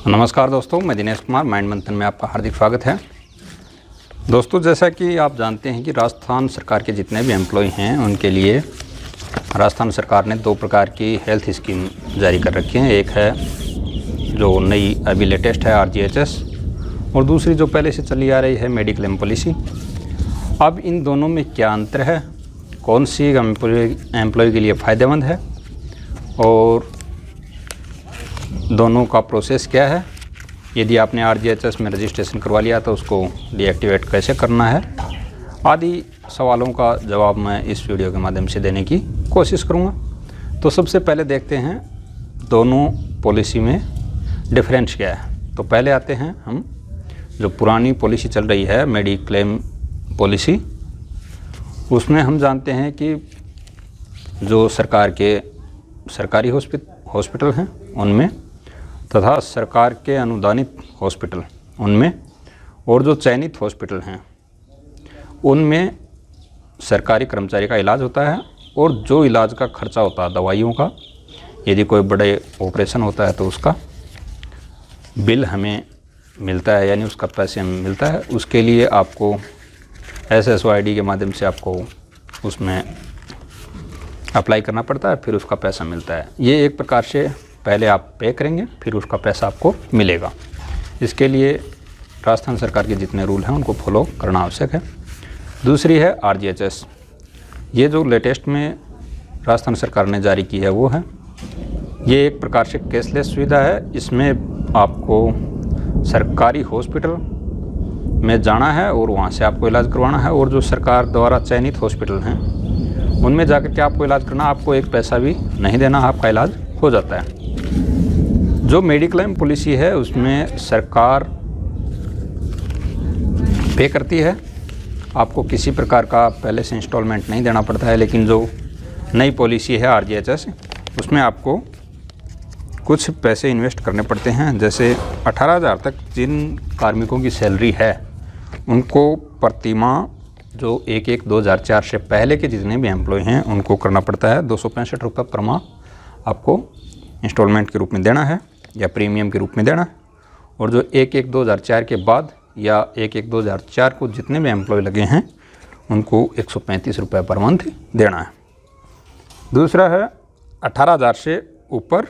नमस्कार दोस्तों, मैं दिनेश कुमार माइंड मंथन में आपका हार्दिक स्वागत है। दोस्तों, जैसा कि आप जानते हैं कि राजस्थान सरकार के जितने भी एम्प्लॉय हैं उनके लिए राजस्थान सरकार ने 2 प्रकार की हेल्थ स्कीम जारी कर रखी है। एक है जो नई अभी लेटेस्ट है RGHS, और दूसरी जो पहले से चली आ रही है मेडिक्लेम पॉलिसी। अब इन दोनों में क्या अंतर है, कौन सी एम्प्लॉय के लिए फ़ायदेमंद है और दोनों का प्रोसेस क्या है, यदि आपने RGHS में रजिस्ट्रेशन करवा लिया तो उसको डीएक्टिवेट कैसे करना है, आदि सवालों का जवाब मैं इस वीडियो के माध्यम से देने की कोशिश करूँगा। तो सबसे पहले देखते हैं दोनों पॉलिसी में डिफरेंस क्या है। तो पहले आते हैं हम जो पुरानी पॉलिसी चल रही है मेडिक्लेम पॉलिसी, उसमें हम जानते हैं कि जो सरकार के सरकारी हॉस्पिटल हैं उनमें तथा सरकार के अनुदानित हॉस्पिटल उनमें और जो चयनित हॉस्पिटल हैं उनमें सरकारी कर्मचारी का इलाज होता है, और जो इलाज का खर्चा होता है दवाइयों का, यदि कोई बड़े ऑपरेशन होता है तो उसका बिल हमें मिलता है, यानी उसका पैसे हमें मिलता है। उसके लिए आपको SSOID के माध्यम से आपको उसमें अप्लाई करना पड़ता है, फिर उसका पैसा मिलता है। ये एक प्रकार से पहले आप पे करेंगे, फिर उसका पैसा आपको मिलेगा। इसके लिए राजस्थान सरकार के जितने रूल हैं उनको फॉलो करना आवश्यक है। दूसरी है RGHS। ये जो लेटेस्ट में राजस्थान सरकार ने जारी की है वो है, ये एक प्रकार से कैशलेस सुविधा है। इसमें आपको सरकारी हॉस्पिटल में जाना है और वहाँ से आपको इलाज करवाना है, और जो सरकार द्वारा चयनित हॉस्पिटल हैं उनमें जाकर के आपको इलाज करना, आपको एक पैसा भी नहीं देना, आपका इलाज हो जाता है। जो मेडिक्लेम पॉलिसी है उसमें सरकार पे करती है, आपको किसी प्रकार का पहले से इंस्टॉलमेंट नहीं देना पड़ता है। लेकिन जो नई पॉलिसी है RGHS, उसमें आपको कुछ पैसे इन्वेस्ट करने पड़ते हैं। जैसे 18,000 तक जिन कार्मिकों की सैलरी है उनको प्रति माह जो 1/1/2004 से पहले के जितने भी एम्प्लॉय हैं उनको करना पड़ता है 265 रुपये पर माह आपको इंस्टॉलमेंट के रूप में देना है या प्रीमियम के रूप में देना है। और जो 1/1/2004 के बाद या 1/1/2004 को जितने भी एम्प्लॉय लगे हैं उनको 135 रुपये पर मंथ देना है। दूसरा है 18,000 से ऊपर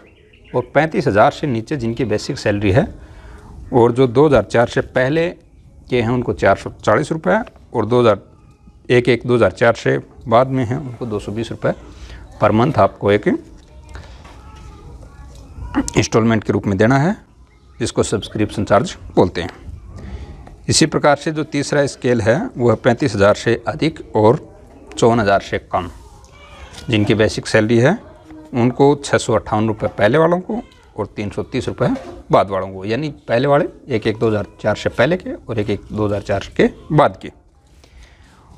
और 35,000 से नीचे जिनकी बेसिक सैलरी है, और जो 2004 से पहले के हैं उनको 440 रुपये, और 1/1/2004 से बाद में हैं उनको 220 रुपये पर मंथ आपको एक इंस्टॉलमेंट के रूप में देना है, जिसको सब्सक्रिप्शन चार्ज बोलते हैं। इसी प्रकार से जो तीसरा स्केल है वह 35,000 से अधिक और 54,000 से कम जिनकी बेसिक सैलरी है उनको 658 रुपये पहले वालों को और 330 रुपये बाद वालों को, यानी पहले वाले 1/1/2004 से पहले के और 1/1/2004 के बाद के।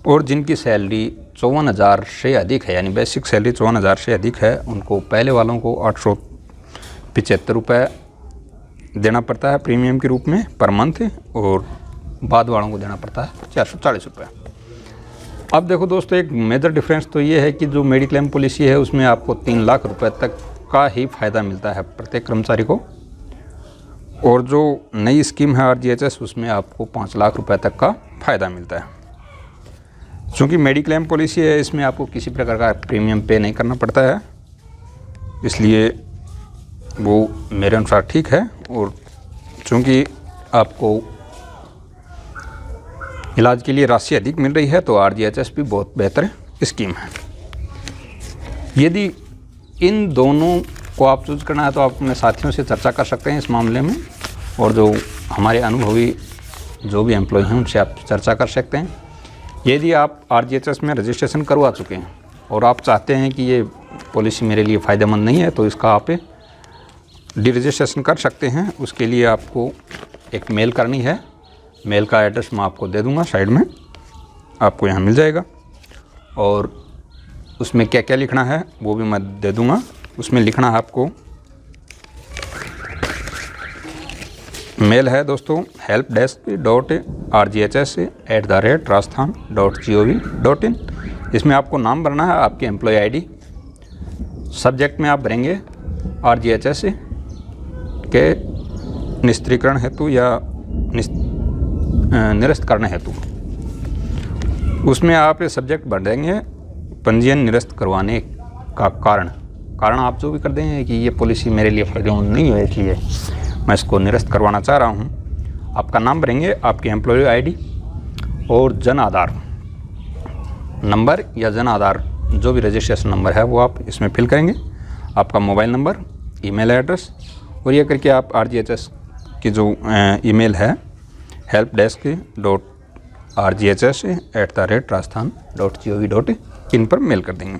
और जिनकी सैलरी 54,000 से अधिक है, यानी बेसिक सैलरी 54,000 से अधिक है, उनको पहले वालों को 875 रुपये देना पड़ता है प्रीमियम के रूप में पर मंथ, और बाद वालों को देना पड़ता है 440 रुपये। अब देखो दोस्तों, एक मेजर डिफरेंस तो ये है कि जो मेडिक्लेम पॉलिसी है उसमें आपको 3 लाख रुपए तक का ही फ़ायदा मिलता है प्रत्येक कर्मचारी को, और जो नई स्कीम है RGHS उसमें आपको 5 लाख रुपए तक का फ़ायदा मिलता है। चूँकि मेडिक्लेम पॉलिसी है इसमें आपको किसी प्रकार का प्रीमियम पे नहीं करना पड़ता है, इसलिए वो मेरे अनुसार ठीक है। और चूँकि आपको इलाज के लिए राशि अधिक मिल रही है तो RGHS भी बहुत बेहतर स्कीम है। यदि इन दोनों को आप चूज करना है तो आप अपने साथियों से चर्चा कर सकते हैं इस मामले में, और जो हमारे अनुभवी जो भी एम्प्लॉय हैं उनसे आप चर्चा कर सकते हैं। यदि आप RGHS में रजिस्ट्रेशन करवा चुके हैं और आप चाहते हैं कि ये पॉलिसी मेरे लिए फ़ायदेमंद नहीं है, तो इसका आप डी रजिस्ट्रेशन कर सकते हैं। उसके लिए आपको एक मेल करनी है। मेल का एड्रेस मैं आपको दे दूंगा, साइड में आपको यहाँ मिल जाएगा, और उसमें क्या क्या लिखना है वो भी मैं दे दूंगा। उसमें लिखना है आपको, मेल है दोस्तों helpdesk.rghs@rajasthan.gov.in। इसमें आपको नाम भरना है, आपकी एम्प्लॉय ID, सब्जेक्ट में आप भरेंगे RGHS के निस्त्रीकरण हेतु या निरस्त करने हेतु, उसमें आप ये सब्जेक्ट भर देंगे पंजीयन निरस्त करवाने का कारण आप जो भी कर देंगे कि ये पॉलिसी मेरे लिए फायदेमंद नहीं है, इसलिए मैं इसको निरस्त करवाना चाह रहा हूँ। आपका नाम भरेंगे, आपकी एम्प्लॉय आईडी और जन आधार नंबर या जन आधार जो भी रजिस्ट्रेशन नंबर है वो आप इसमें फिल करेंगे, आपका मोबाइल नंबर, ईमेल एड्रेस, और ये करके आप RGHS की जो ईमेल है helpdesk.rghs@rajasthan.gov.in पर मेल कर देंगे।